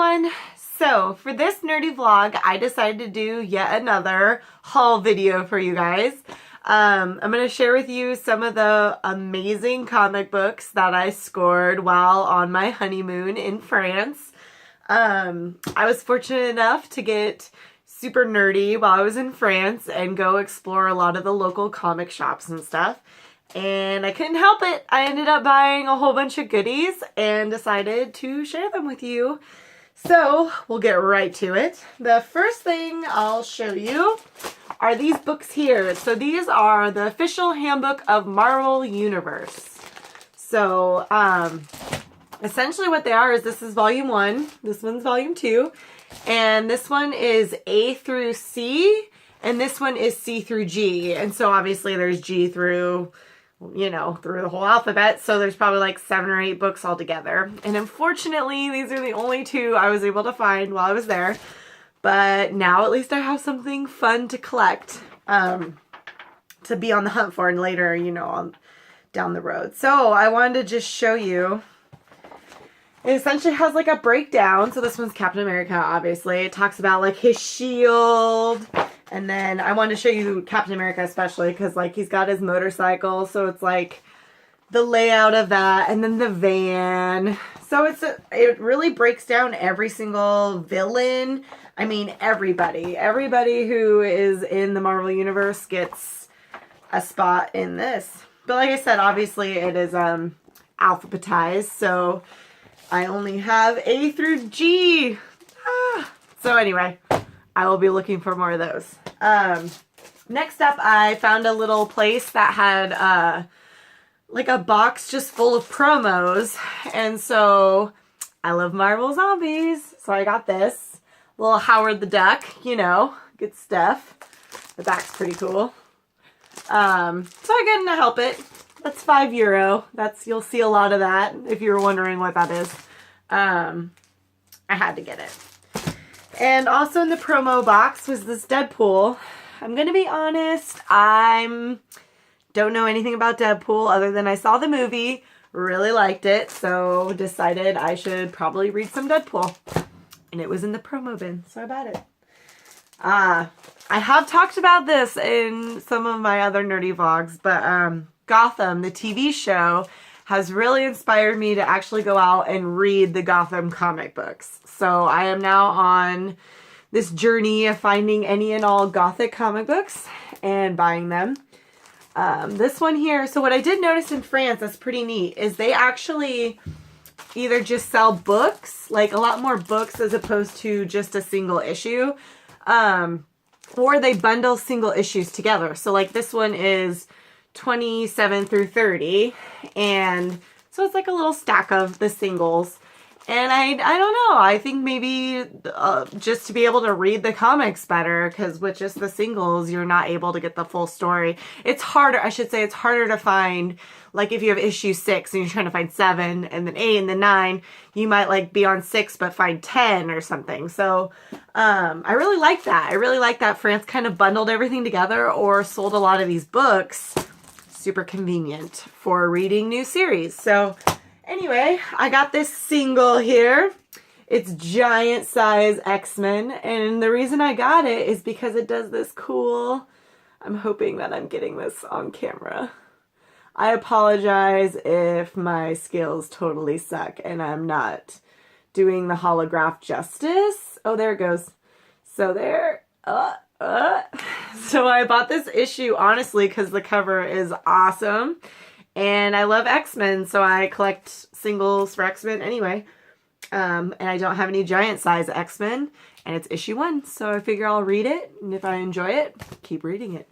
everyone. So for this nerdy vlog, I decided to do yet another haul video for you guys. I'm going to share with you some of the amazing comic books that I scored while on my honeymoon in France. I was fortunate enough to get super nerdy while I was in France and go explore a lot of the local comic shops and stuff. And I couldn't help it. I ended up buying a whole bunch of goodies and decided to share them with you. So we'll get right to it. The first thing I'll show you are these books here. So these are the official handbook of Marvel Universe. So essentially what they are is this is volume 1, this one's volume 2, and this one is A through C, and this one is C through G. And so obviously there's G through, you know, through the whole alphabet. So there's probably like 7 or 8 books altogether. And unfortunately, these are the only 2 I was able to find while I was there. But now at least I have something fun to collect, to be on the hunt for and later, you know, down the road. So I wanted to just show you. It essentially has like a breakdown. So this one's Captain America, obviously. It talks about like his shield. And then I wanted to show you Captain America especially because like he's got his motorcycle. So it's like the layout of that and then the van. So it really breaks down every single villain. I mean, everybody who is in the Marvel Universe gets a spot in this. But like I said, obviously it is alphabetized. So I only have A through G. So anyway, I will be looking for more of those. Next up, I found a little place that had like a box just full of promos. And so I love Marvel Zombies. So I got this. Little Howard the Duck, you know, good stuff. The back's pretty cool. So I couldn't help it. That's €5. You'll see a lot of that if you were wondering what that is. I had to get it. And also in the promo box was this Deadpool. I'm gonna be honest, I don't know anything about Deadpool other than I saw the movie, really liked it, so decided I should probably read some Deadpool. And it was in the promo bin, so I bought it. I have talked about this in some of my other nerdy vlogs, but Gotham, the TV show, has really inspired me to actually go out and read the Gotham comic books. So I am now on this journey of finding any and all Gothic comic books and buying them. This one here, so what I did notice in France that's pretty neat is they actually either just sell books, like a lot more books as opposed to just a single issue, or they bundle single issues together. So like this one is 27 through 30, and so it's like a little stack of the singles. And I don't know, I think maybe just to be able to read the comics better, because with just the singles, you're not able to get the full story. It's harder, I should say, it's harder to find, like if you have issue 6 and you're trying to find 7 and then 8 and then 9, you might like be on 6 but find 10 or something. So I really like that. I really like that France kind of bundled everything together or sold a lot of these books. Super convenient for reading new series. So anyway, I got this single here. It's giant size X-Men, and the reason I got it is because it does this cool, I'm hoping that I'm getting this on camera. I apologize if my skills totally suck and I'm not doing the holograph justice. Oh, there it goes. So there, So I bought this issue, honestly, because the cover is awesome. And I love X-Men, so I collect singles for X-Men anyway. And I don't have any giant size X-Men, and it's issue 1. So I figure I'll read it, and if I enjoy it, keep reading it.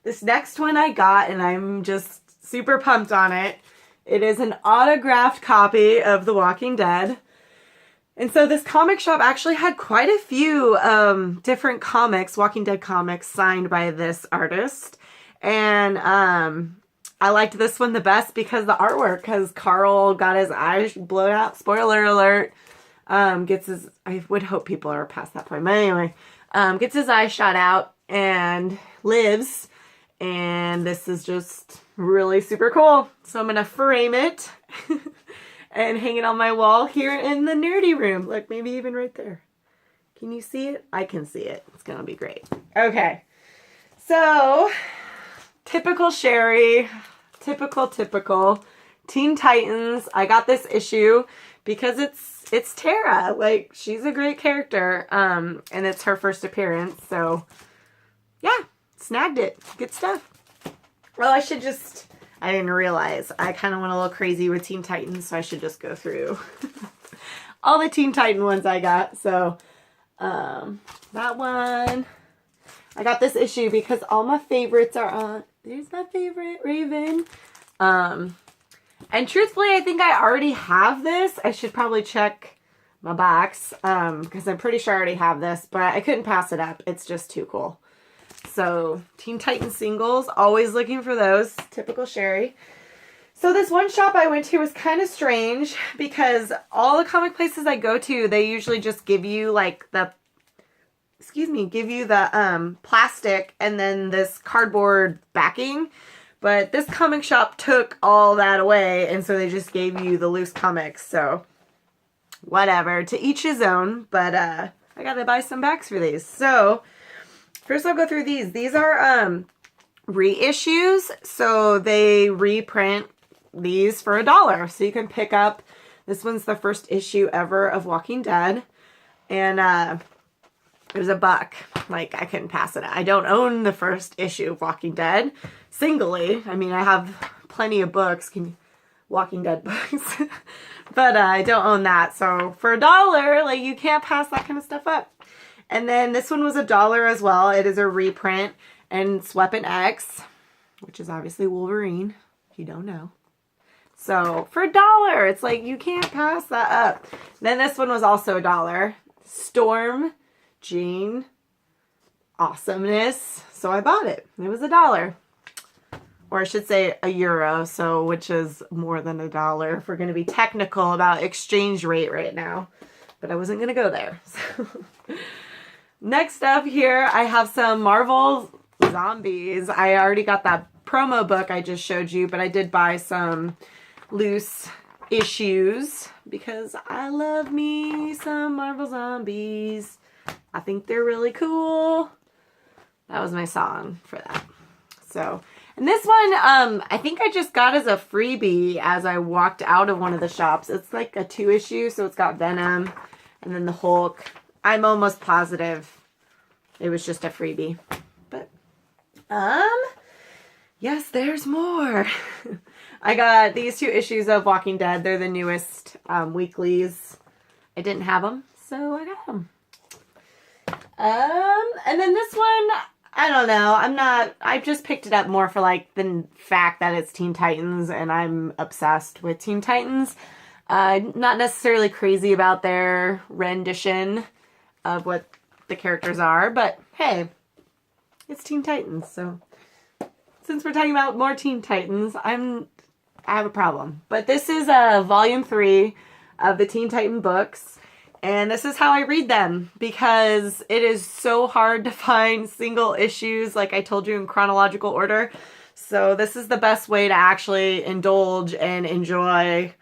This next one I got, and I'm just super pumped on it. It is an autographed copy of The Walking Dead. And so this comic shop actually had quite a few different comics, Walking Dead comics, signed by this artist. And I liked this one the best because of the artwork, because Carl got his eyes blown out. Spoiler alert. Gets his, I would hope people are past that point. But anyway, gets his eye shot out and lives. And this is just really super cool. So I'm going to frame it. and hang it on my wall here in the nerdy room. Look, maybe even right there. Can you see it? I can see it. It's going to be great. Okay. So, typical Sherry, typical Teen Titans. I got this issue because it's Tara. Like, she's a great character. And it's her first appearance. So, yeah, snagged it. Good stuff. Well, I didn't realize. I kind of went a little crazy with Teen Titans, so I should just go through all the Teen Titan ones I got. So, that one. I got this issue because all my favorites are on. There's my favorite, Raven. And truthfully, I think I already have this. I should probably check my box, because I'm pretty sure I already have this, but I couldn't pass it up. It's just too cool. So, Teen Titans singles, always looking for those. Typical Sherry. So this one shop I went to was kind of strange because all the comic places I go to, they usually just give you like give you the plastic and then this cardboard backing. But this comic shop took all that away, and so they just gave you the loose comics. So whatever, to each his own, but I gotta buy some backs for these. So first I'll go through these. These are reissues, so they reprint these for $1. So you can pick up, this one's the first issue ever of Walking Dead, and it was $1. Like, I couldn't pass it. I don't own the first issue of Walking Dead singly. I mean, I have plenty of books, Walking Dead books, but I don't own that. So for $1, like, you can't pass that kind of stuff up. And then this one was $1 as well. It is a reprint, and it's Weapon X, which is obviously Wolverine, if you don't know. So for $1, it's like, you can't pass that up. Then this one was also $1. Storm, Jean, awesomeness. So I bought it. It was $1. Or I should say €1, so which is more than $1 if we're going to be technical about exchange rate right now. But I wasn't going to go there. So. Next up here, I have some Marvel Zombies. I already got that promo book I just showed you, but I did buy some loose issues because I love me some Marvel Zombies. I think they're really cool. That was my song for that. So, and this one, I think I just got as a freebie as I walked out of one of the shops. It's like a 2-issue, so it's got Venom and then the Hulk. I'm almost positive it was just a freebie. But, yes, there's more. I got these 2 issues of Walking Dead. They're the newest weeklies. I didn't have them, so I got them. And then this one, I don't know. I just picked it up more for like the fact that it's Teen Titans, and I'm obsessed with Teen Titans. Not necessarily crazy about their rendition of what the characters are, but hey, it's Teen Titans, so since we're talking about more Teen Titans, I have a problem. But this is volume 3 of the Teen Titan books, and this is how I read them because it is so hard to find single issues, like I told you, in chronological order. So this is the best way to actually indulge and enjoy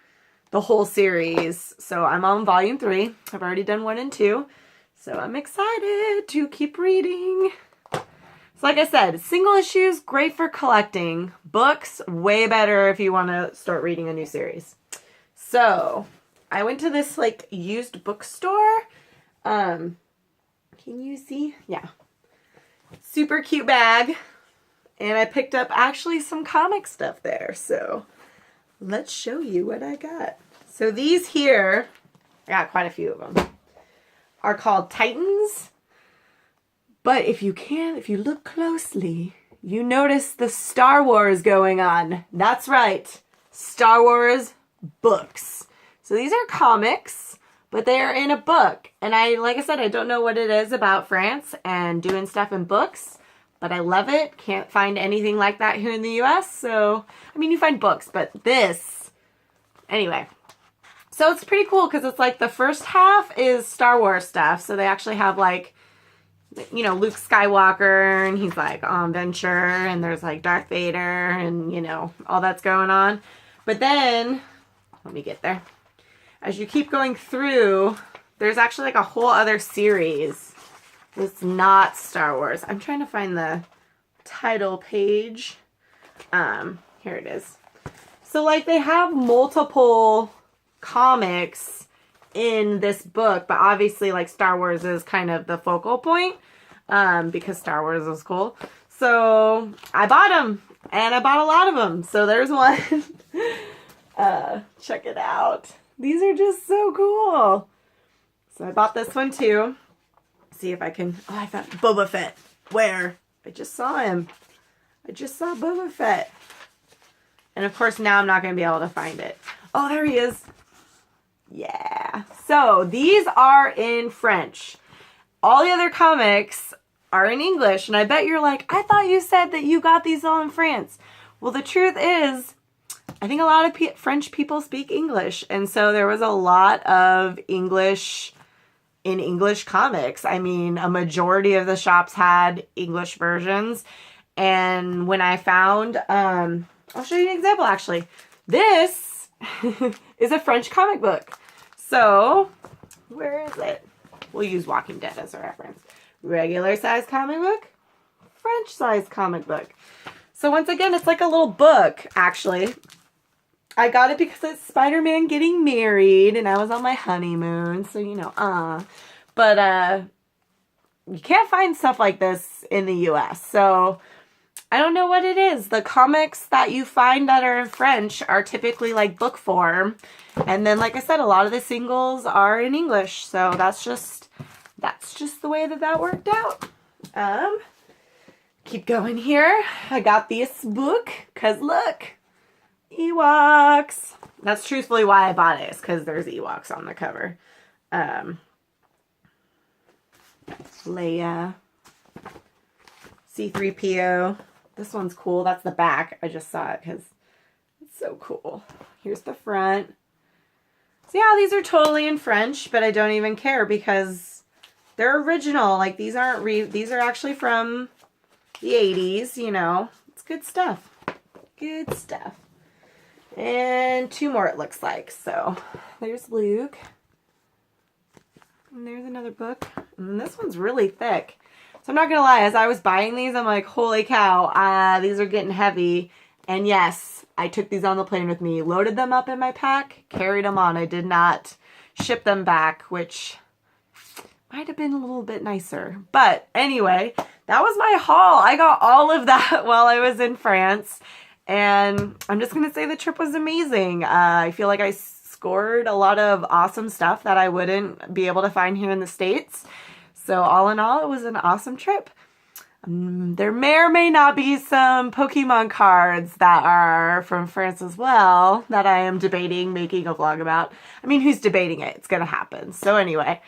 the whole series. So I'm on volume 3. I've already done 1 and 2. So I'm excited to keep reading. So like I said, single issues, great for collecting. Books, way better if you want to start reading a new series. So I went to this like used bookstore. Can you see? Yeah. Super cute bag. And I picked up actually some comic stuff there. So let's show you what I got. So these here, I got quite a few of them, are called Titans. But if you look closely, you notice the Star Wars going on. That's right. Star Wars books. So these are comics, but they are in a book. And like I said, I don't know what it is about France and doing stuff in books, but I love it. Can't find anything like that here in the US. So, I mean, you find books, but this, anyway. So it's pretty cool because it's like the first half is Star Wars stuff. So they actually have like, you know, Luke Skywalker, and he's like on Venture, and there's like Darth Vader, and you know, all that's going on. But then, let me get there. as you keep going through, there's actually like a whole other series. It's not Star Wars. I'm trying to find the title page. Here it is. So like they have multiple comics in this book, but obviously like Star Wars is kind of the focal point, because Star Wars is cool. So I bought them, and I bought a lot of them. So there's one. Check it out. These are just so cool. So I bought this one too. See if I can, oh, I found Boba Fett. Where? I just saw him. I just saw Boba Fett. And of course now I'm not going to be able to find it. Oh, there he is. Yeah. So these are in French. All the other comics are in English. And I bet you're like, I thought you said that you got these all in France. Well, the truth is, I think a lot of French people speak English. And so there was a lot of English in English comics. I mean, a majority of the shops had English versions. And when I found, I'll show you an example actually. This is a French comic book. So, where is it? We'll use Walking Dead as a reference. Regular size comic book, French size comic book. So once again, it's like a little book, actually. I got it because it's Spider-Man getting married, and I was on my honeymoon, so you know, But, you can't find stuff like this in the US, so I don't know what it is. The comics that you find that are in French are typically like book form. And then, like I said, a lot of the singles are in English. So that's just the way that worked out. Keep going here. I got this book because look, Ewoks. That's truthfully why I bought it, is because there's Ewoks on the cover. Leia. C-3PO. This one's cool. That's the back. I just saw it because it's so cool. Here's the front. So yeah, these are totally in French, but I don't even care because they're original. Like these aren't these are actually from the 80s, you know. It's good stuff. Good stuff. And two more it looks like. So there's Luke. And there's another book. And this one's really thick. So I'm not going to lie, as I was buying these, I'm like, holy cow, these are getting heavy. And yes, I took these on the plane with me, loaded them up in my pack, carried them on. I did not ship them back, which might have been a little bit nicer. But anyway, that was my haul. I got all of that while I was in France. And I'm just going to say the trip was amazing. I feel like I scored a lot of awesome stuff that I wouldn't be able to find here in the States. So all in all, it was an awesome trip. There may or may not be some Pokemon cards that are from France as well that I am debating making a vlog about. I mean, who's debating it? It's going to happen. So anyway,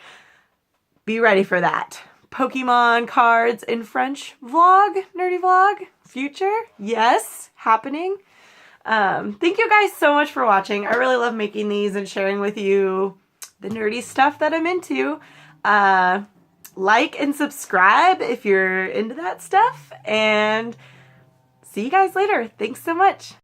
be ready for that. Pokemon cards in French vlog, nerdy vlog, future. Yes, happening. Thank you guys so much for watching. I really love making these and sharing with you the nerdy stuff that I'm into. Like and subscribe if you're into that stuff, and see you guys later. Thanks so much.